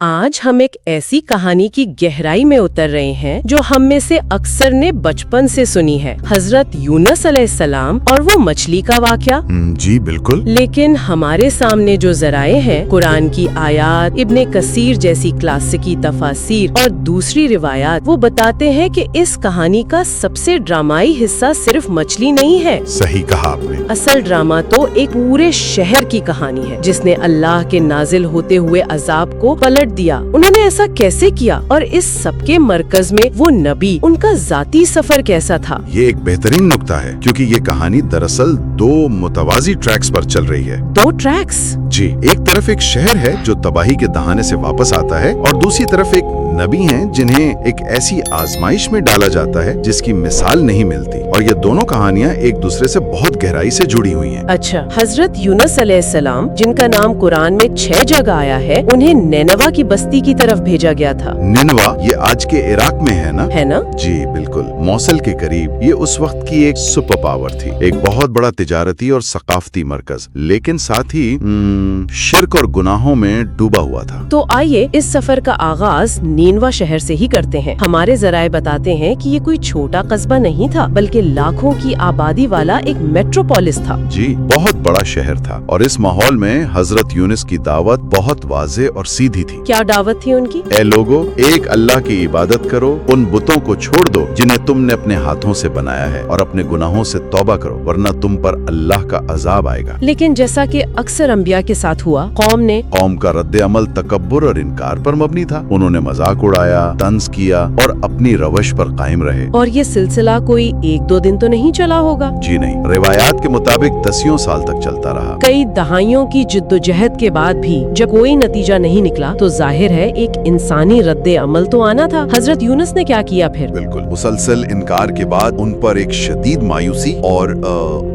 آج ہم ایک ایسی کہانی کی گہرائی میں اتر رہے ہیں جو ہم میں سے اکثر نے بچپن سے سنی ہے، حضرت یونس علیہ السلام اور وہ مچھلی کا واقعہ۔ جی بالکل۔ لیکن ہمارے سامنے جو ذرائع ہیں، قرآن کی آیات، ابن کثیر جیسی کلاسیکی تفاسیر اور دوسری روایات، وہ بتاتے ہیں کہ اس کہانی کا سب سے ڈرامائی حصہ صرف مچھلی نہیں ہے۔ صحیح کہا آپ نے۔ اصل ڈرامہ تو ایک پورے شہر کی کہانی ہے جس نے اللہ کے نازل ہوتے ہوئے عذاب کو پلٹ دیا۔ انہوں نے ایسا کیسے کیا؟ اور اس سب کے مرکز میں وہ نبی، ان کا ذاتی سفر کیسا تھا؟ یہ ایک بہترین نقطہ ہے کیونکہ یہ کہانی دراصل دو متوازی ٹریکس پر چل رہی ہے۔ دو ٹریکس؟ جی، ایک طرف ایک شہر ہے جو تباہی کے دہانے سے واپس آتا ہے اور دوسری طرف ایک نبی ہیں جنہیں ایک ایسی آزمائش میں ڈالا جاتا ہے جس کی مثال نہیں ملتی، اور یہ دونوں کہانیاں ایک دوسرے سے بہت گہرائی سے جڑی ہوئی ہیں۔ اچھا، حضرت یونس علیہ السلام جن کا نام قرآن میں 6 جگہ آیا ہے، انہیں نینوا کی بستی کی طرف بھیجا گیا تھا۔ نینوا یہ آج کے عراق میں ہے نا؟ ہے نا؟ جی بالکل، موصل کے قریب۔ یہ اس وقت کی ایک سپر پاور تھی، ایک بہت بڑا تجارتی اور ثقافتی مرکز، لیکن ساتھ ہی شرک اور گناہوں میں ڈوبا ہوا تھا۔ تو آئیے اس سفر کا آغاز نینوا شہر سے ہی کرتے ہیں۔ ہمارے ذرائع بتاتے ہیں کہ یہ کوئی چھوٹا قصبہ نہیں تھا، بلکہ لاکھوں کی آبادی والا ایک میٹروپولس تھا۔ جی، بہت بڑا شہر تھا، اور اس ماحول میں حضرت یونس کی دعوت بہت واضح اور سیدھی تھی۔ کیا دعوت تھی ان کی؟ اے لوگو، ایک اللہ کی عبادت کرو، ان بتوں کو چھوڑ دو جنہیں تم نے اپنے ہاتھوں سے بنایا ہے، اور اپنے گناہوں سے توبہ کرو، ورنہ تم پر اللہ کا عذاب آئے گا۔ لیکن جیسا کہ اکثر انبیاء کے ساتھ ہوا، قوم کا رد عمل تکبر اور انکار پر مبنی تھا۔ انہوں نے مذاق اڑایا، طنز کیا اور اپنی روش پر قائم رہے۔ اور یہ سلسلہ کوئی 1-2 دن تو نہیں چلا ہوگا؟ جی نہیں، روایات کے مطابق 10 سال تک چلتا رہا۔ کئی دہائیوں کی جدوجہد کے بعد بھی جب کوئی نتیجہ نہیں نکلا تو ظاہر ہے ایک انسانی رد عمل تو آنا تھا۔ حضرت یونس نے کیا کیا پھر؟ بالکل، مسلسل انکار کے بعد ان پر ایک شدید مایوسی اور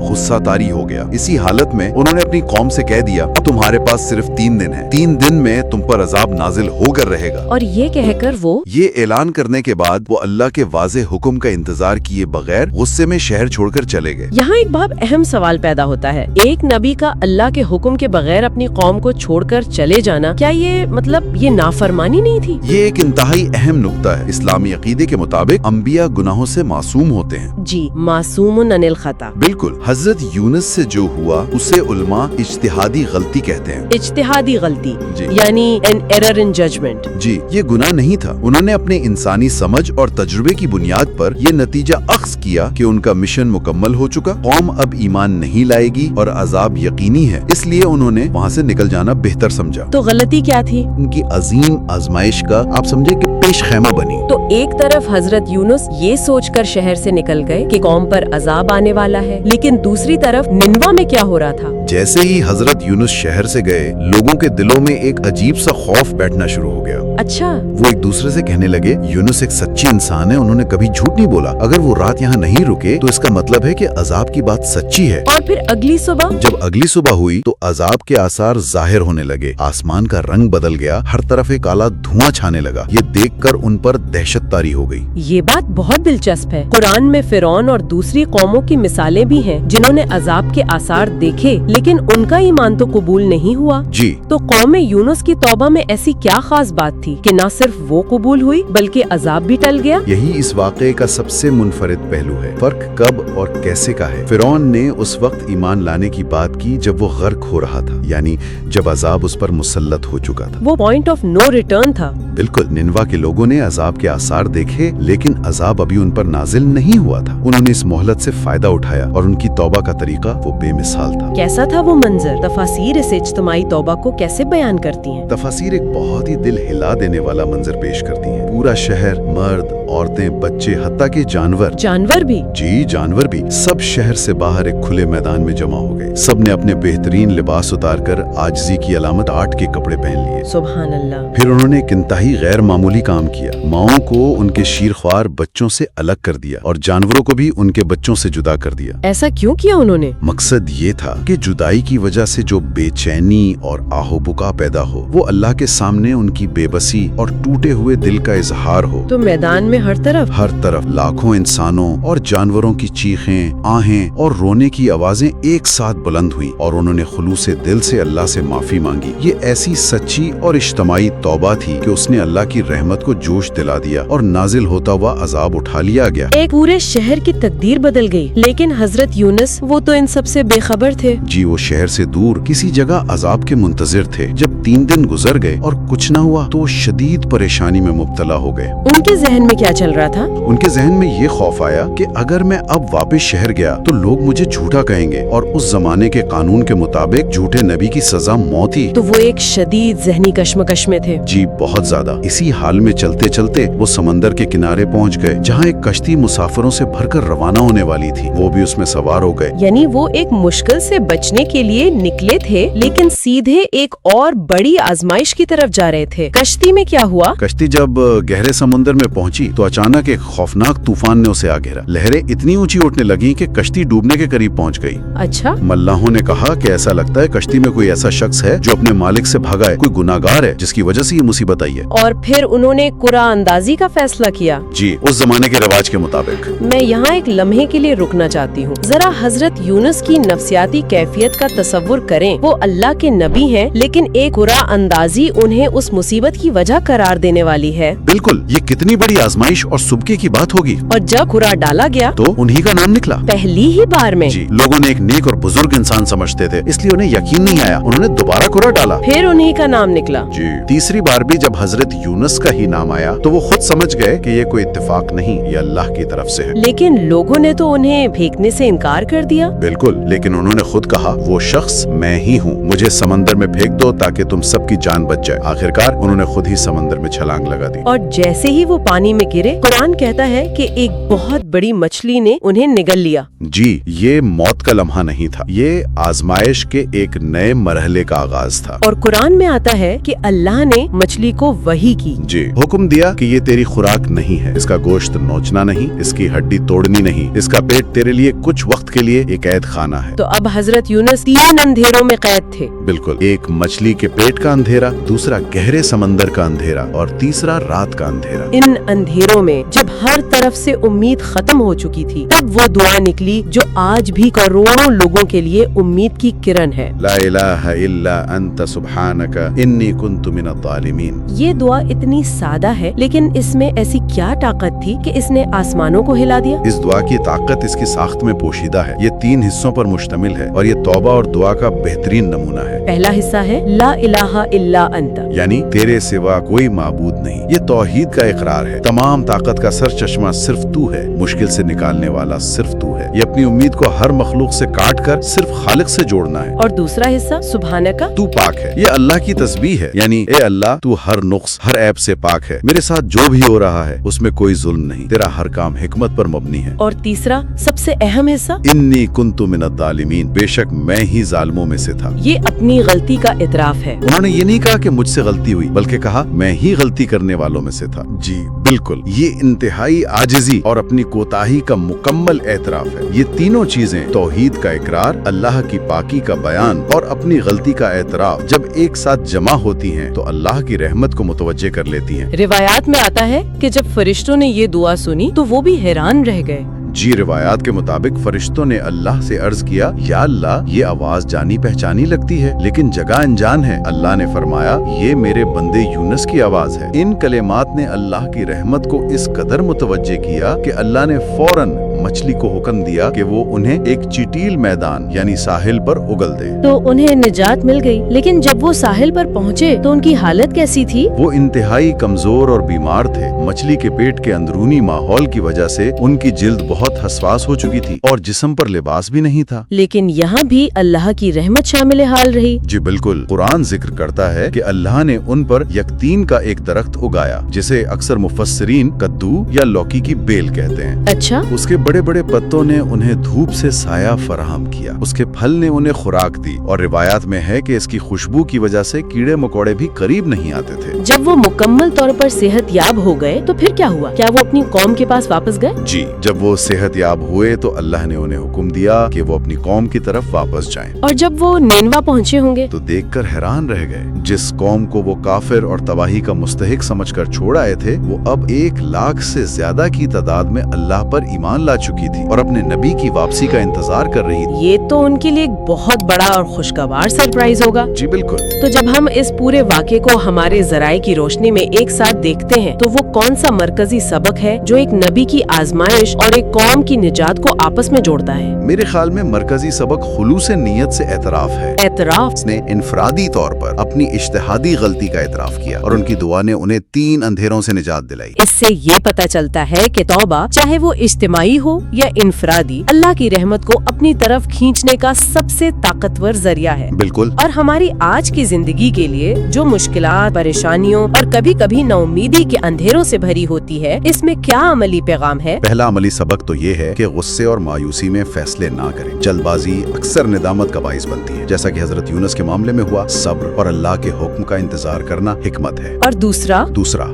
غصہ طاری ہو گیا۔ اسی حالت میں انہوں نے اپنی قوم سے کہہ دیا، تمہارے پاس صرف 3 دن ہیں، 3 دن میں تم پر عذاب نازل ہو کر رہے گا۔ اور یہ کہہ کر وہ یہ اعلان کرنے کے بعد وہ اللہ کے واضح حکم کا انتظار کیے بغیر غصے میں شہر چھوڑ کر چلے گئے۔ یہاں ایک بہت اہم سوال پیدا ہوتا ہے، ایک نبی کا اللہ کے حکم کے بغیر اپنی قوم کو چھوڑ کر چلے جانا، کیا یہ نافرمانی نہیں تھی؟ یہ ایک انتہائی اہم نقطہ ہے۔ اسلامی عقیدے کے مطابق انبیاء گناہوں سے معصوم ہوتے ہیں۔ جی، معصوم عن الخطا۔ بالکل، حضرت یونس سے جو ہوا اسے علماء اجتہادی غلطی کہتے ہیں۔ اجتہادی غلطی جی، یعنی an error in judgment۔ جی، یہ گناہ نہیں تھا۔ انہوں نے اپنے انسانی سمجھ اور تجربے کی بنیاد پر یہ نتیجہ اخذ کیا کہ ان کا مشن مکمل ہو چکا، قوم اب ایمان نہیں لائے گی اور عذاب یقینی ہے، اس لیے انہوں نے وہاں سے نکل جانا بہتر سمجھا۔ تو غلطی کیا تھی؟ ان کی عظیم آزمائش کا آپ سمجھے کہ پیش خیمہ بنی۔ تو ایک طرف حضرت یونس یہ سوچ کر شہر سے نکل گئے کہ قوم پر عذاب آنے والا ہے، لیکن دوسری طرف نینوا میں کیا ہو رہا تھا؟ جیسے ہی حضرت یونس شہر سے گئے، لوگوں کے دلوں میں ایک عجیب سا خوف بیٹھنا شروع ہو گیا۔ اچھا، وہ ایک دوسرے سے کہنے لگے، یونس ایک سچی انسان ہے، انہوں نے کبھی جھوٹ نہیں بولا، اگر وہ رات یہاں نہیں رکے تو اس کا مطلب ہے کہ عذاب کی بات سچی ہے۔ اور پھر اگلی صبح جب اگلی صبح ہوئی تو عذاب کے آثار ظاہر ہونے لگے، آسمان کا رنگ بدل گیا، ہر طرف ایک کالا دھواں چھانے لگا۔ یہ دیکھ کر ان پر دہشت طاری ہو گئی۔ یہ بات بہت دلچسپ ہے، قرآن میں فرعون اور دوسری قوموں کی مثالیں بھی ہیں جنہوں نے عذاب کے آثار دیکھے لیکن ان کا ایمان تو قبول نہیں ہوا۔ جی، تو قوم یونس کی توبہ میں ایسی کیا خاص بات تھی کہ نہ صرف وہ قبول ہوئی بلکہ عذاب بھی ٹل گیا؟ یہی اس واقعے کا سب سے منفرد پہلو ہے۔ فرق کب اور کیسے کا ہے۔ فرعون نے اس وقت ایمان لانے کی بات کی جب وہ غرق ہو رہا تھا، یعنی جب عذاب اس پر مسلط ہو چکا تھا۔ وہ پوائنٹ آف نو ریٹرن تھا۔ بالکل، نینوا کے لوگوں نے عذاب کے آثار دیکھے لیکن عذاب ابھی ان پر نازل نہیں ہوا تھا۔ انہوں نے اس مہلت سے فائدہ اٹھایا اور ان کی توبہ کا طریقہ وہ بے مثال تھا۔ کیسا تھا وہ منظر؟ تفاسیر اس اجتماعی توبہ کو کیسے بیان کرتی ہیں؟ تفاسیر ایک بہت ہی دل ہلا دینے والا منظر پیش کرتی ہیں۔ پورا شہر، مرد، عورتیں، بچے، حتیٰ کہ جانور بھی، جی جانور بھی، سب شہر سے باہر ایک کھلے میدان میں جمع ہو گئے۔ سب نے اپنے بہترین لباس اتار کر عاجزی کی علامت آٹ کے کپڑے پہن لیے۔ سبحان اللہ۔ پھر انہوں نے ایک انتہائی غیر معمولی کام کیا، ماؤں کو ان کے شیرخوار بچوں سے الگ کر دیا اور جانوروں کو بھی ان کے بچوں سے جدا کر دیا۔ ایسا کیوں کیا انہوں نے؟ مقصد یہ تھا کہ جدائی کی وجہ سے جو بے چینی اور آہو بکا پیدا ہو وہ اللہ کے سامنے ان کی بے بسی اور ٹوٹے ہوئے دل کا اظہار ہو۔ تو میدان میں हर तरफ लाखों इंसानों और जानवरों की चीखें, आहें और रोने की आवाजें एक साथ बुलंद हुई और उन्होंने खुलूसे दिल से अल्लाह से माफी मांगी। ये ऐसी सच्ची और इज्तमाई तौबा थी कि उसने अल्लाह की रहमत को जोश दिला दिया और नाजिल होता हुआ अजाब उठा लिया गया। एक पूरे शहर की तकदीर बदल गई, लेकिन हजरत यूनुस वो तो इन सब से बेखबर थे। जी, वो शहर से दूर किसी जगह अजाब के मुंतजिर थे। जब 3 दिन गुजर गए और कुछ न हुआ तो शदीद परेशानी में मुब्तला हो गए। उनके जहन में क्या चल रहा था? उनके जहन में ये खौफ आया कि अगर मैं अब वापस शहर गया तो लोग मुझे झूठा कहेंगे और उस जमाने के कानून के मुताबिक झूठे नबी की सजा मौत ही। तो वो एक शदीद जहनी कश्मकश में थे। जी, बहुत ज्यादा। इसी हाल में चलते चलते वो समंदर के किनारे पहुंच गए, जहाँ एक कश्ती मुसाफिरों से भरकर रवाना होने वाली थी। वो भी उसमें सवार हो गए। यानी वो एक मुश्किल से बचने के लिए निकले थे, लेकिन सीधे एक और बड़ी आजमाइश की तरफ जा रहे थे। कश्ती में क्या हुआ? कश्ती जब गहरे समुद्र में पहुंची तो अचानक एक खौफनाक तूफान ने उसे आ घेरा। लहरें इतनी ऊंची उठने लगी कि कश्ती डूबने के करीब पहुंच गई। अच्छा। मल्लाहों ने कहा कि ऐसा लगता है कश्ती में कोई ऐसा शख्स है जो अपने मालिक से भागा है, कोई गुनाहगार है जिसकी वजह से ये मुसीबत आई है। और फिर उन्होंने कुरान अंदाजी का फैसला किया। जी, उस जमाने के रिवाज के मुताबिक। मैं यहाँ एक लम्हे के लिए रुकना चाहती हूँ। जरा हजरत यूनुस की नफ्सियाती कैफियत का तस्वुर करें। वो अल्लाह के नबी हैं, लेकिन एक कुरान अंदाजी उन्हें उस मुसीबत की वजह करार देने वाली है। बिल्कुल, ये कितनी बड़ी आजमाइश और सुबके की बात होगी। और जब कुरान डाला गया तो उन्हीं का नाम निकला पहली ही बार में। जी, लोगों ने एक नेक और बुजुर्ग इंसान समझते थे, इसलिए उन्हें यकीन नहीं आया। उन्होंने दोबारा कुरान डाला, फिर उन्हीं का नाम निकला। जी, तीसरी बार भी जब हजरत यूनुस का ही नाम आया तो वो खुद समझ गए कि ये कोई इत्तेफाक नहीं, ये अल्लाह की तरफ से है। लेकिन लोगों ने तो उन्हें फेंकने से इनकार कर दिया। बिल्कुल, लेकिन उन्होंने खुद कहा, वो शख्स मैं ही हूँ, मुझे समंदर में फेंक दो ताकि तुम सबकी जान बच जाए। आखिरकार उन्होंने खुद ही समंदर में छलांग लगा दी। और जैसे ही वो पानी में गिरे, कुरान कहता है कि एक बहुत बड़ी मछली ने उन्हें निगल लिया। जी, ये मौत का लम्हा नहीं था, ये आजमाइश के एक नए मरहले का आगाज था। और कुरान में आता है कि अल्लाह ने मछली को वही की। जी, हुक्म दिया कि ये तेरी खुराक नहीं है, इसका गोश्त नोचना नहीं, इसकी हड्डी तोड़नी नहीं, इसका पेट तेरे लिए कुछ वक्त के लिए एक कैद खाना है। तो अब हजरत यूनुस 3 अंधेरों में कैद थे। बिल्कुल, एक मछली के पेट का अंधेरा, दूसरा गहरे समंदर का अंधेरा और तीसरा रात का अंधेरा। इन अंधेरों में जब हर तरफ से उम्मीद खत्म हो चुकी थी, तब वो दुआ निकली जो आज भी करोड़ों लोगों के लिए उम्मीद की किरण है। ला इलाहा इल्ला अंता सुब्हानका इन्नी कुन्तु मिनज़ ज़ालिमीन। ये दुआ इतनी सादा है, लेकिन इसमें ऐसी क्या ताकत थी कि इसने आसमानों को हिला दिया? इस दुआ की ताकत इसकी साख्त में पोशीदा है। ये 3 हिस्सों पर मुश्तमिल है और ये तौबा और दुआ का बेहतरीन नमूना है। पहला हिस्सा है ला इलाहा इल्ला अंता, यानी तेरे सिवा कोई माबूद नहीं। ये तौहीद का इकरार है, तमाम ताकत का सर चश्मा सिर्फ तू है, मुश्किल से निकालने वाला सिर्फ तू है। ये अपनी उम्मीद को हर मखलूक से काट कर सिर्फ खालिक से जोड़ना है। और दूसरा हिस्सा सुबहानका, तू पाक है। ये अल्लाह की तस्बीह है, यानी ए अल्लाह तू हर नुक्स हर ऐब से पाक है। मेरे साथ जो भी हो रहा है उसमें कोई जुल्म नहीं, तेरा हर काम हिकमत पर मबनी है। और तीसरा सबसे अहम हिस्सा इन्नी कुन्तु मिनज़ ज़ालिमीन, बेशक मैं ही जालिमों में से था। ये अपनी गलती का इतराफ है। उन्होंने ये नहीं कहा कि मुझसे गलती हुई, बल्कि कहा मैं ही गलती करने वालों में से था। जी बिल्कुल, ये इंतहाई आजिजी और अपनी कोताही का मुकम्मल एतराफ है। ये तीनों चीजें, तौहीद का इकरार, अल्लाह की पाकी का बयान और अपनी गलती का एतराफ, जब एक साथ जमा होती हैं तो अल्लाह की रहमत को मुतवज्जे कर लेती हैं। रिवायात में आता है कि जब फरिश्तों ने ये दुआ सुनी तो वो भी हैरान रह गए। जी, रिवायात के मुताबिक फरिश्तों ने अल्लाह से अर्ज किया, या अल्लाह, ये आवाज जानी पहचानी लगती है लेकिन जगह अनजान है। अल्लाह ने फरमाया, ये मेरे बंदे यूनुस की आवाज है। इन कलेमात ने अल्लाह की रहमत को इस कदर मुतवज्जे किया कि अल्लाह ने फौरन मछली को हुक्म दिया कि वो उन्हें एक चिटील मैदान यानी साहिल पर उगल दे। तो उन्हें निजात मिल गई, लेकिन जब वो साहिल पर पहुँचे तो उनकी हालत कैसी थी? वो इंतहाई कमजोर और बीमार थे। मछली के पेट के अंदरूनी माहौल की वजह से उनकी जिल्द बहुत हसवास हो चुकी थी और जिस्म पर लिबास भी नहीं था। लेकिन यहाँ भी अल्लाह की रहमत शामिल हाल रही। जी बिल्कुल, कुरान जिक्र करता है कि अल्लाह ने उन पर यकतीन का एक दरख्त उगाया, जिसे अक्सर मुफस्सिरीन कद्दू या लौकी की बेल कहते हैं। अच्छा। उसके बड़े बड़े पत्तों ने उन्हें धूप से साया फराहम किया, उसके फल ने उन्हें खुराक दी, और रिवायात में है कि इसकी खुशबू की वजह से कीड़े मकोड़े भी करीब नहीं आते थे। जब वो मुकम्मल तौर पर सेहतयाब हो गए तो फिर क्या हुआ? क्या वो अपनी कौम के पास वापस गए? जी, जब वो सेहतयाब हुए तो अल्लाह ने उन्हें हुक्म दिया कि वो अपनी कौम की तरफ वापस जाएं। और जब वो नेनवा पहुँचे होंगे तो देखकर हैरान रह गए, जिस कौम को वो काफिर और तबाही का मुस्तहिक समझकर छोड़ आए थे, वो अब 1 लाख से ज्यादा की तादाद में अल्लाह पर ईमान ला चुकी थी और अपने नबी की वापसी का इंतजार कर रही थी। ये तो उनके लिए एक बहुत बड़ा और खुशगवार सरप्राइज होगा। जी बिल्कुल। तो जब हम इस पूरे वाक़े को हमारे ज़राए की रोशनी में एक साथ देखते हैं तो वो कौन सा मरकजी सबक है जो एक नबी की आजमाइश और एक कौम की निजात को आपस में जोड़ता है? मेरे ख्याल में मरकजी सबक खुलूस नीयत से एतराफ है। एतराफ? उसने इनफरादी तौर पर अपनी इज्तिहादी गलती का एतराफ किया और उनकी दुआ ने उन्हें 3 अंधेरों से निजात दिलाई। इससे ये पता चलता है कि तौबा, चाहे वो इज्तिमाई हो या इनफरादी, अल्लाह की रहमत को अपनी तरफ खींचने का सबसे ताकतवर जरिया है। बिल्कुल। और हमारी आज की जिंदगी के लिए जो मुश्किलात, परेशानियों और कभी कभी नाउमीदी के अंधेरों से भरी होती है, इसमें क्या अमली पैगाम है? पहला अमली सबक तो ये है कि गुस्से और मायूसी में फैसले ना करें। जल्दबाजी अक्सर निदामत का बाइस बनती है, जैसा कि हजरत यूनुस के मामले में हुआ। सब्र और अल्लाह के हुक्म का इंतजार करना हिकमत है। और दूसरा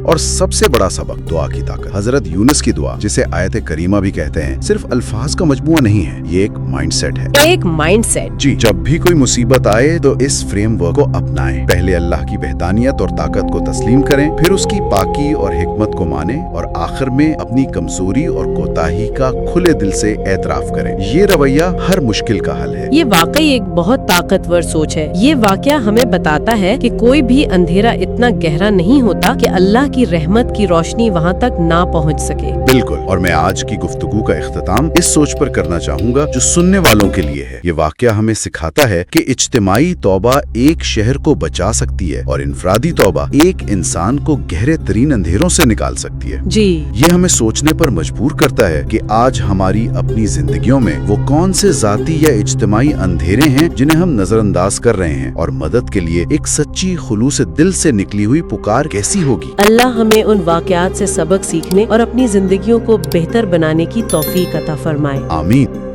और सबसे बड़ा सबक दुआ की ताकत। हजरत यूनुस की दुआ, जिसे आयत करीमा भी कहते हैं, सिर्फ अल्फाज का मजमुआ नहीं है, ये एक माइंडसेट है। एक माइंडसेट। जी, जब भी कोई मुसीबत आए तो इस फ्रेमवर्क को अपनाएं। पहले अल्लाह की वहदानियत और ताकत को तस्लीम करें, फिर उसकी पाकी और हिकमत को माने, और आखिर में अपनी कमजोरी और कोताही का खुले दिल से एतराफ करें। ये रवैया हर मुश्किल का हल है। ये वाकई एक बहुत ताकतवर सोच है। ये वाकया हमें बताता है कि कोई भी अंधेरा इतना गहरा नहीं होता कि अल्लाह की रहमत की रोशनी वहाँ तक ना पहुँच सके। बिल्कुल। और मैं आज की गुफ्तगू का इख्तिताम इस सोच पर करना चाहूंगा जो सुनने वालों के लिए है। ये वाकया हमें सिखाता है कि इज्तिमाई तौबा एक शहर को बचा सकती है और इनफरादी तौबा एक इंसान को गहरे तरीन अंधेरों से निकाल सकती है। जी, ये हमें सोचने पर मजबूर करता है कि आज हमारी अपनी जिंदगियों में वो कौन से जाती या इज्तिमाई अंधेरे हैं जिन्हें हम नजरअंदाज कर रहे हैं, और मदद के लिए एक सच्ची खुलूस दिल से निकली हुई पुकार कैसी होगी। अल्लाह हमें उन वाकयात से सबक सीखने और अपनी जिंदगियों को बेहतर बनाने की तौफीक अता फरमाए। आमीन।